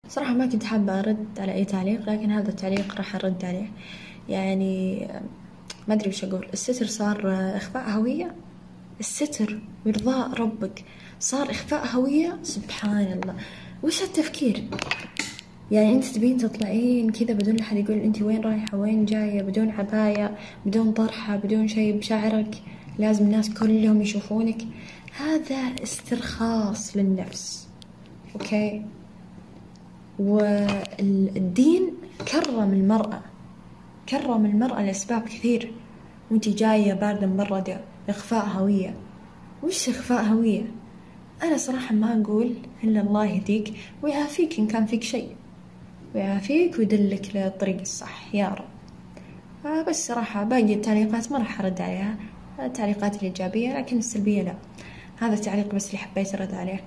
صراحة ما كنت حابة أرد على أي تعليق، لكن هذا التعليق راح أرد عليه. يعني ما أدري وش أقول. الستر صار إخفاء هوية. الستر وإرضاء ربك صار إخفاء هوية. سبحان الله، وش هالتفكير؟ يعني أنت تبين تطلعين كذا بدون لا أحد يقول أنت وين رايحة وين جاية، بدون عباية بدون طرحة بدون شيء بشعرك، لازم الناس كلهم يشوفونك. هذا استرخاص للنفس. أوكي. والدين كرم المرأة، كرم المرأة لأسباب كثير، وانتي جاية باردة مبردة. إخفاء هوية؟ وش إخفاء هوية؟ أنا صراحة ما أقول إلا الله يهديك ويعافيك إن كان فيك شيء، ويعافيك ويدلك للطريق الصح يا رب. بس صراحة باقي التعليقات ما راح أرد عليها، التعليقات الإيجابية، لكن السلبية لا. هذا التعليق بس اللي حبيت أرد عليه.